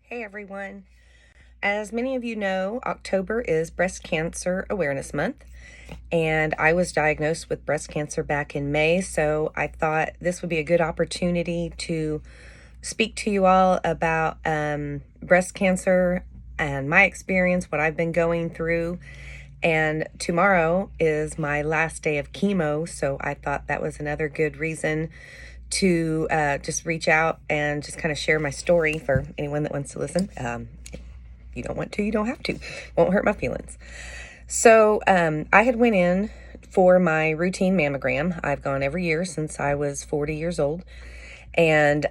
Hey everyone. As many of you know, October is Breast Cancer Awareness Month, and I was diagnosed with breast cancer back in May, so I thought this would be a good opportunity to speak to you all about breast cancer and my experience, what I've been going through. And tomorrow is my last day of chemo, so I thought that was another good reason to just reach out and just kind of share my story for anyone that wants to listen. If you don't want to, you don't have to. Won't hurt my feelings. So I had went in for my routine mammogram. I've gone every year since I was 40 years old. And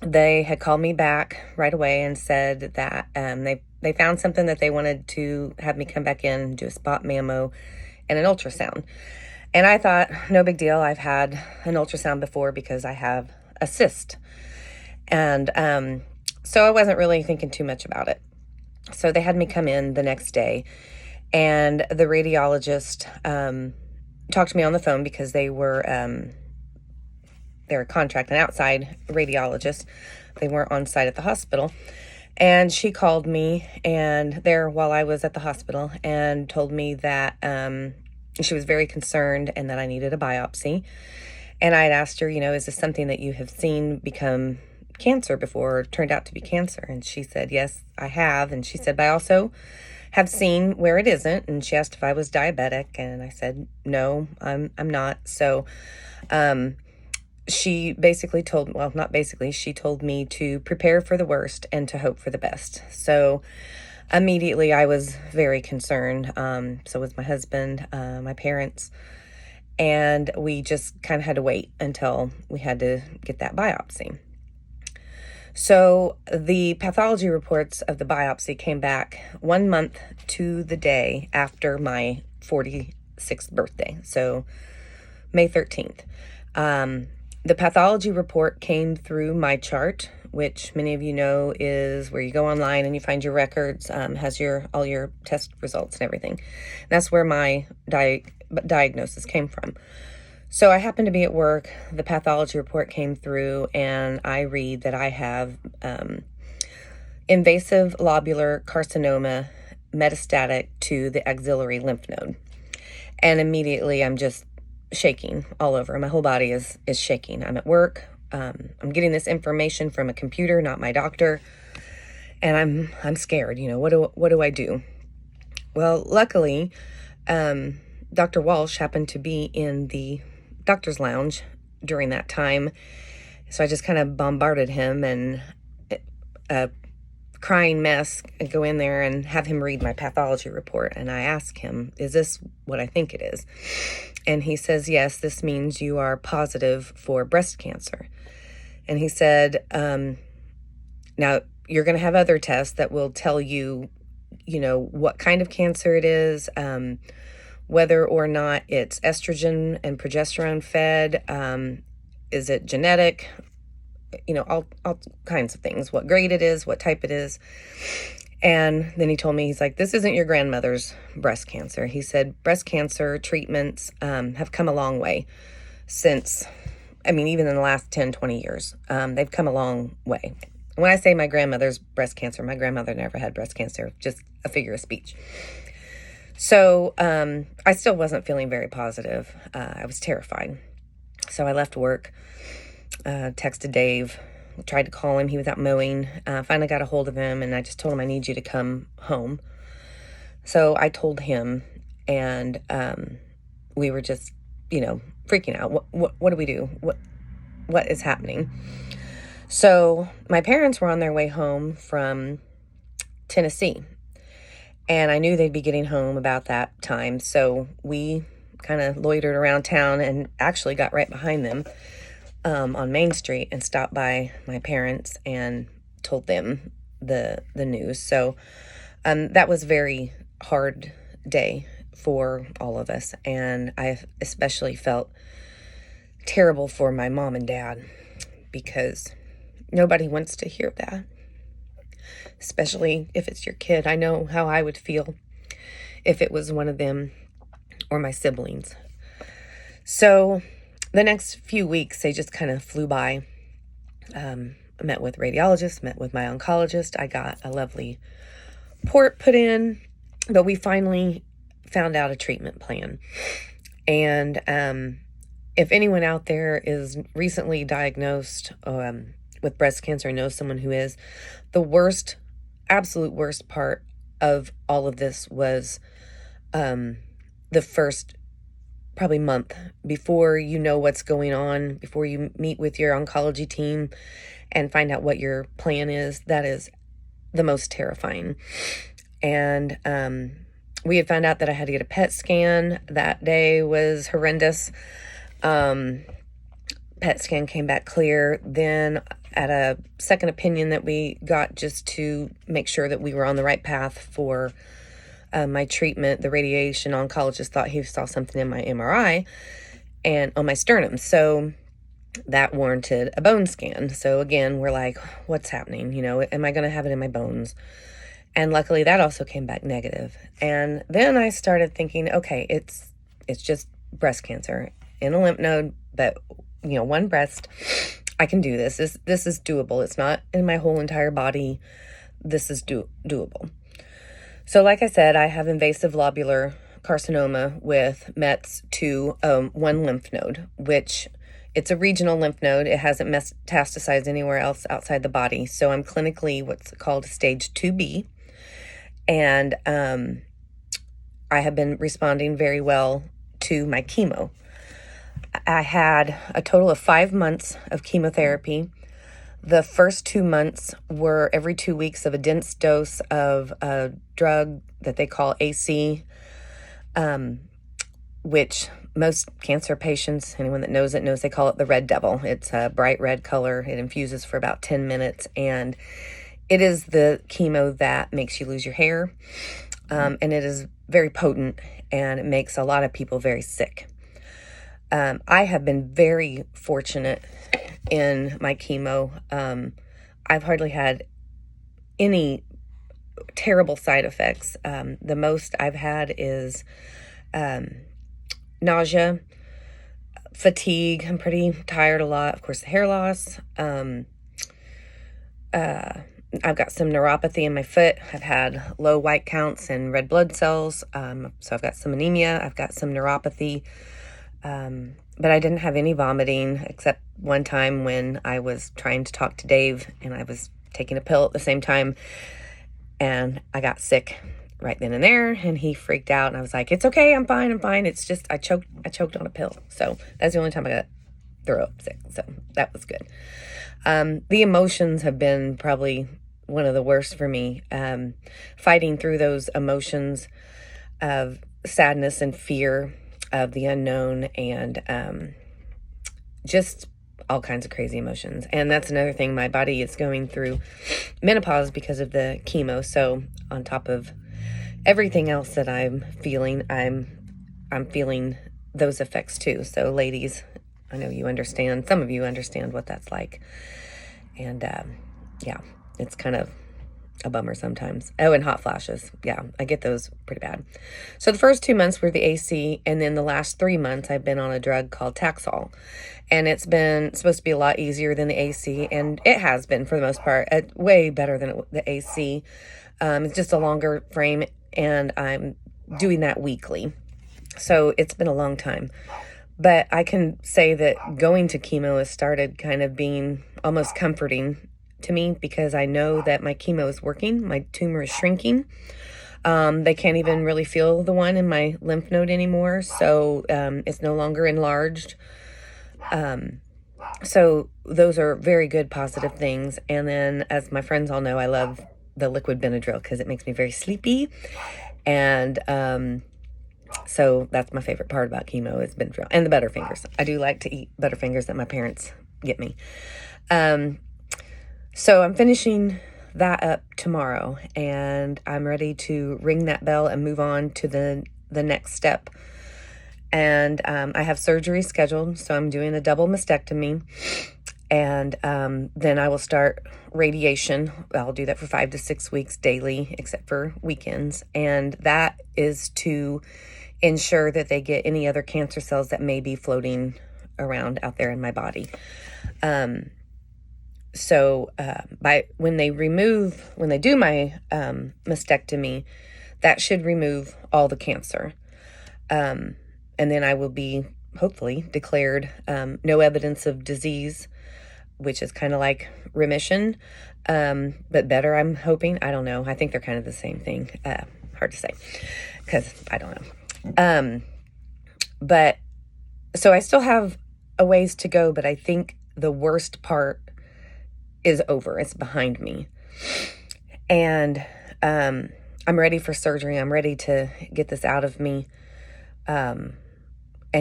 they had called me back right away and said that they found something that they wanted to have me come back in and do a spot mammo and an ultrasound. And I thought, no big deal. I've had an ultrasound before because I have a cyst. And so I wasn't really thinking too much about it. So they had me come in the next day, and the radiologist talked to me on the phone because they're a contract, an outside radiologist. They weren't on site at the hospital. And she called me while I was at the hospital and told me that she was very concerned and that I needed a biopsy. And I had asked her, is this something that you have seen become cancer before, or turned out to be cancer? And she said, yes, I have. And she said, but I also have seen where it isn't. And she asked if I was diabetic. And I said, no, I'm not. So she basically she told me to prepare for the worst and to hope for the best. So immediately I was very concerned. So was my husband, my parents, and we just kind of had to wait until we had to get that biopsy. So the pathology reports of the biopsy came back 1 month to the day after my 46th birthday. So May 13th. The pathology report came through my chart, which many of you know is where you go online and you find your records, has all your test results and everything. That's where my diagnosis came from. So I happened to be at work. The pathology report came through, and I read that I have invasive lobular carcinoma metastatic to the axillary lymph node. And immediately I'm just shaking all over. My whole body is shaking. I'm at work. I'm getting this information from a computer, not my doctor, and I'm scared. What do I do? Well, luckily, Dr. Walsh happened to be in the doctor's lounge during that time, so I just kind of bombarded him and crying mess and go in there and have him read my pathology report. And I ask him, is this what I think it is? And he says, yes, this means you are positive for breast cancer. And he said, now you're going to have other tests that will tell you, what kind of cancer it is, whether or not it's estrogen and progesterone fed, is it genetic, all kinds of things, what grade it is, what type it is. And then he told me, he's like, this isn't your grandmother's breast cancer. He said, breast cancer treatments have come a long way since, even in the last 10, 20 years, they've come a long way. When I say my grandmother's breast cancer, my grandmother never had breast cancer, just a figure of speech. So I still wasn't feeling very positive. I was terrified. So I left work, texted Dave, tried to call him. He was out mowing. Finally got a hold of him, and I just told him, I need you to come home. So I told him, and we were just, freaking out. What do we do? What is happening? So my parents were on their way home from Tennessee, and I knew they'd be getting home about that time. So we kind of loitered around town and actually got right behind them on Main Street and stopped by my parents and told them the news. So that was a very hard day for all of us. And I especially felt terrible for my mom and dad, because nobody wants to hear that, especially if it's your kid. I know how I would feel if it was one of them or my siblings. So the next few weeks, they just kind of flew by. met with radiologists, met with my oncologist. I got a lovely port put in, but we finally found out a treatment plan. And if anyone out there is recently diagnosed with breast cancer, I know someone who is, the worst, absolute worst part of all of this was the first probably month before you know what's going on, before you meet with your oncology team and find out what your plan is. That is the most terrifying. And we had found out that I had to get a PET scan. That day was horrendous. PET scan came back clear. Then at a second opinion that we got just to make sure that we were on the right path for my treatment, the radiation oncologist thought he saw something in my MRI and on my sternum. So that warranted a bone scan. So again, we're like, what's happening? You know, am I going to have it in my bones? And luckily that also came back negative. And then I started thinking, okay, it's just breast cancer in a lymph node, but you know, one breast, I can do this. This is doable. It's not in my whole entire body. This is doable. So like I said, I have invasive lobular carcinoma with METs to one lymph node, which it's a regional lymph node. It hasn't metastasized anywhere else outside the body. So I'm clinically what's called stage 2B. And I have been responding very well to my chemo. I had a total of 5 months of chemotherapy. The first 2 months were every 2 weeks of a dense dose of a drug that they call AC, which most cancer patients, anyone that knows it knows they call it the red devil. It's a bright red color. It infuses for about 10 minutes, and it is the chemo that makes you lose your hair, and it is very potent, and it makes a lot of people very sick. I have been very fortunate in my chemo. I've hardly had any terrible side effects. The most I've had is nausea, fatigue. I'm pretty tired a lot. Of course, the hair loss. I've got some neuropathy in my foot. I've had low white counts and red blood cells. So I've got some anemia. I've got some neuropathy. But I didn't have any vomiting except one time when I was trying to talk to Dave and I was taking a pill at the same time, and I got sick right then and there, and he freaked out, and I was like, it's okay, I'm fine. It's just I choked on a pill. So that's the only time I got throw up sick. So that was good. The emotions have been probably one of the worst for me. Fighting through those emotions of sadness and fear of the unknown, and just all kinds of crazy emotions. And that's another thing, my body is going through menopause because of the chemo. So on top of everything else that I'm feeling, I'm feeling those effects too. So ladies, I know you understand, some of you understand what that's like. And yeah, it's kind of a bummer sometimes. Oh, and hot flashes. Yeah, I get those pretty bad. So the first 2 months were the AC, and then the last 3 months I've been on a drug called Taxol. And it's been supposed to be a lot easier than the AC, and it has been for the most part, way better than the AC. It's just a longer frame, and I'm doing that weekly. So it's been a long time. But I can say that going to chemo has started kind of being almost comforting to me, because I know that my chemo is working. My tumor is shrinking. They can't even really feel the one in my lymph node anymore. So it's no longer enlarged. So those are very good positive things. And then, as my friends all know, I love the liquid Benadryl because it makes me very sleepy. And so that's my favorite part about chemo is Benadryl and the Butterfingers. I do like to eat Butterfingers that my parents get me. So I'm finishing that up tomorrow, and I'm ready to ring that bell and move on to the next step. And I have surgery scheduled, so I'm doing a double mastectomy, and then I will start radiation. I'll do that for 5 to 6 weeks daily, except for weekends, and that is to ensure that they get any other cancer cells that may be floating around out there in my body. So when they do my mastectomy, that should remove all the cancer. And then I will be hopefully declared no evidence of disease, which is kind of like remission, but better, I'm hoping. I don't know. I think they're kind of the same thing. Hard to say because I don't know. But so I still have a ways to go, but I think the worst part is over. It's behind me. And I'm ready for surgery. I'm ready to get this out of me and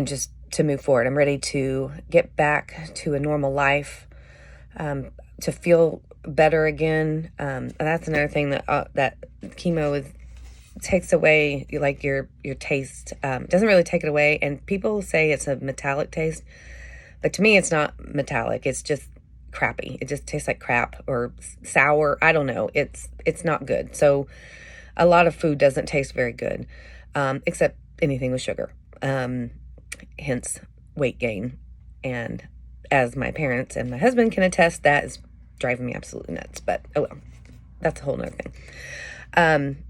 just to move forward. I'm ready to get back to a normal life, to feel better again. That's another thing that chemo takes away, like your taste. Doesn't really take it away. And people say it's a metallic taste, but to me, it's not metallic. It's just crappy. It just tastes like crap or sour. I don't know. It's not good. So a lot of food doesn't taste very good, except anything with sugar. Hence weight gain. And as my parents and my husband can attest, that is driving me absolutely nuts. But oh well, that's a whole nother thing.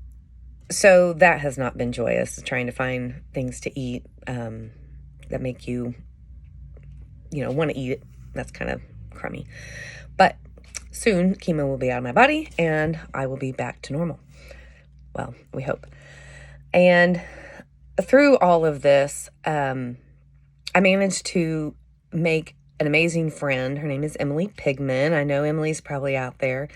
So that has not been joyous, trying to find things to eat that make you want to eat it. That's kind of crummy. But soon chemo will be out of my body and I will be back to normal. Well, we hope. And through all of this, I managed to make an amazing friend. Her name is Emily Pigman. I know Emily's probably out there.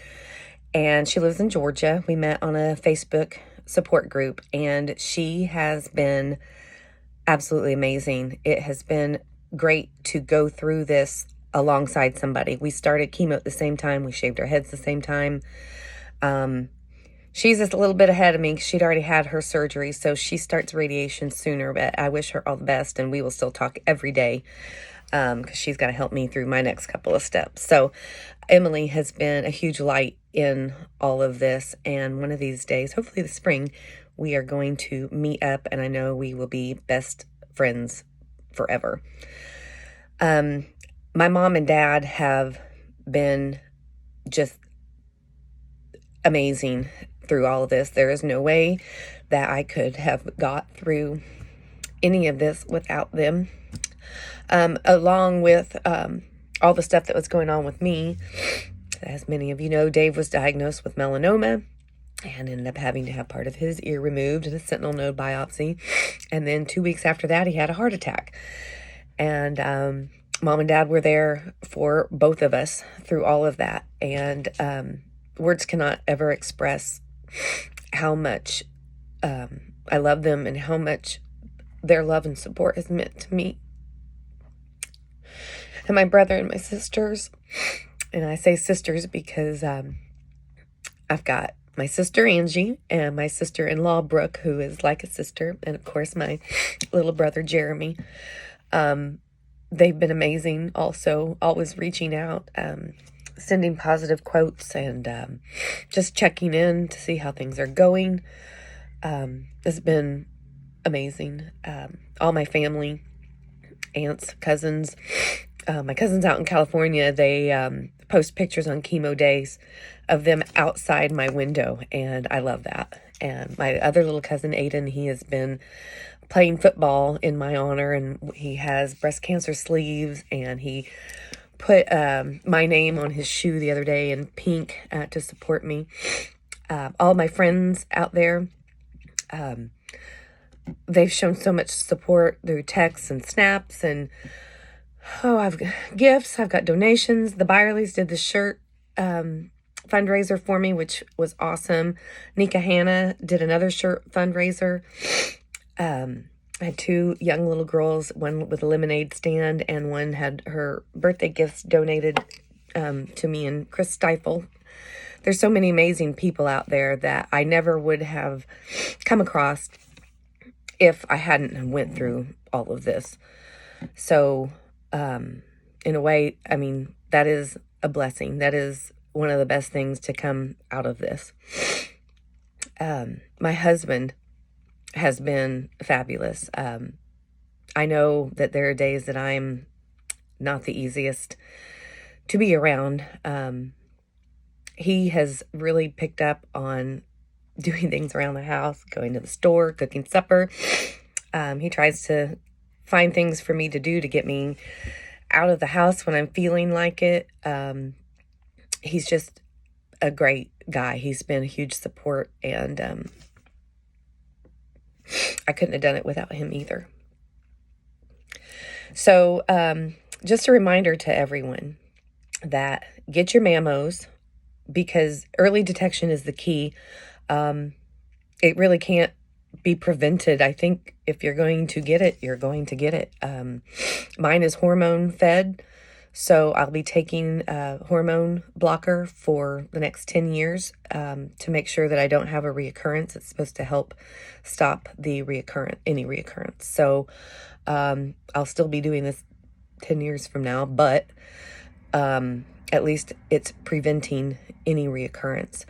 And she lives in Georgia. We met on a Facebook support group, and she has been absolutely amazing. It has been great to go through this alongside somebody. We started chemo at the same time. We shaved our heads the same time. She's just a little bit ahead of me. She'd already had her surgery, so she starts radiation sooner, but I wish her all the best, and we will still talk every day because she's got to help me through my next couple of steps. So Emily has been a huge light in all of this, and one of these days, hopefully this spring, we are going to meet up, and I know we will be best friends forever. My mom and dad have been just amazing through all of this. There is no way that I could have got through any of this without them. Along with all the stuff that was going on with me. As many of you know, Dave was diagnosed with melanoma and ended up having to have part of his ear removed and a sentinel node biopsy. And then 2 weeks after that, he had a heart attack. And Mom and Dad were there for both of us through all of that. And words cannot ever express how much I love them and how much their love and support has meant to me. And my brother and my sisters. And I say sisters because I've got my sister Angie and my sister-in-law Brooke, who is like a sister. And of course, my little brother Jeremy. They've been amazing also, always reaching out, sending positive quotes and just checking in to see how things are going. It's been amazing. All my family, aunts, cousins, my cousins out in California, they post pictures on chemo days of them outside my window, and I love that. And my other little cousin, Aiden, he has been playing football in my honor, and he has breast cancer sleeves, and he put my name on his shoe the other day in pink to support me. All my friends out there, they've shown so much support through texts and snaps, and I've got gifts, I've got donations. The Byerlys did the shirt fundraiser for me, which was awesome. Nika Hanna did another shirt fundraiser. I had 2 young little girls, one with a lemonade stand and one had her birthday gifts donated to me, and Chris Stifle. There's so many amazing people out there that I never would have come across if I hadn't went through all of this. So, in a way, I mean, that is a blessing. That is one of the best things to come out of this. My husband has been fabulous. I know that there are days that I'm not the easiest to be around. He has really picked up on doing things around the house, going to the store, cooking supper. He tries to find things for me to do to get me out of the house when I'm feeling like it. He's just a great guy. He's been a huge support, and I couldn't have done it without him either. So just a reminder to everyone that get your mammos, because early detection is the key. It really can't be prevented. I think if you're going to get it, you're going to get it. Mine is hormone fed, so I'll be taking a hormone blocker for the next 10 years to make sure that I don't have a reoccurrence. It's supposed to help stop the any reoccurrence. So I'll still be doing this 10 years from now, but at least it's preventing any reoccurrence.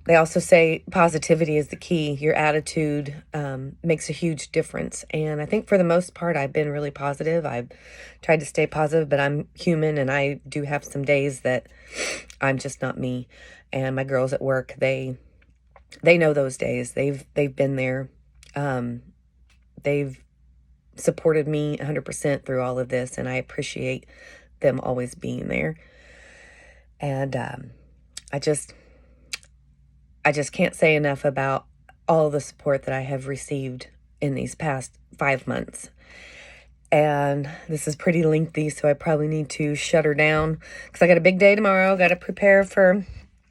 They also say positivity is the key. Your attitude makes a huge difference. And I think for the most part, I've been really positive. I've tried to stay positive, but I'm human, and I do have some days that I'm just not me. And my girls at work, they know those days. They've been there. They've supported me 100% through all of this, and I appreciate them always being there. And I just can't say enough about all the support that I have received in these past 5 months. And this is pretty lengthy, so I probably need to shut her down because I got a big day tomorrow. Got to prepare for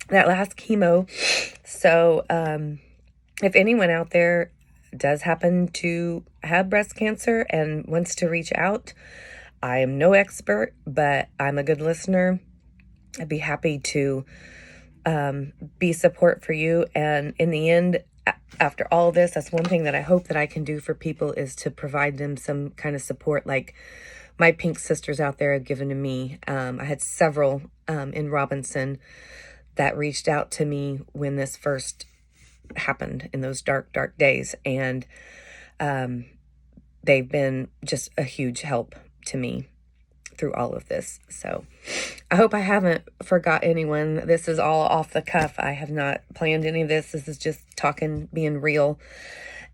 that last chemo. So if anyone out there does happen to have breast cancer and wants to reach out, I am no expert, but I'm a good listener. I'd be happy to be support for you. And in the end, after all this, that's one thing that I hope that I can do for people, is to provide them some kind of support like my pink sisters out there have given to me. I had several in Robinson that reached out to me when this first happened in those dark, dark days. And they've been just a huge help to me through all of this. So I hope I haven't forgot anyone. This is all off the cuff. I have not planned any of this. This is just talking, being real.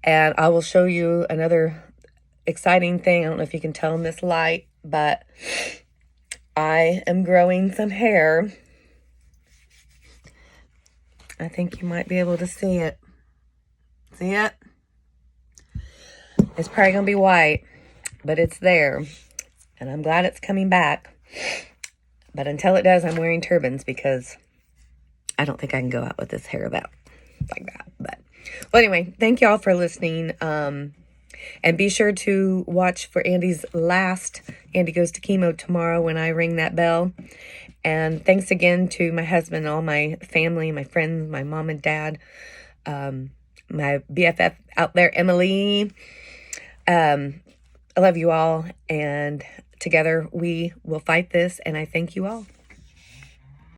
And I will show you another exciting thing. I don't know if you can tell in this light, but I am growing some hair. I think you might be able to see it. See it? It's probably going to be white, but it's there. And I'm glad it's coming back. But until it does, I'm wearing turbans because I don't think I can go out with this hair like that. But well, anyway, thank y'all for listening. And be sure to watch for Andy's last. Andy goes to chemo tomorrow when I ring that bell. And thanks again to my husband, all my family, my friends, my mom and dad, my BFF out there, Emily. I love you all, and together we will fight this, and I thank you all.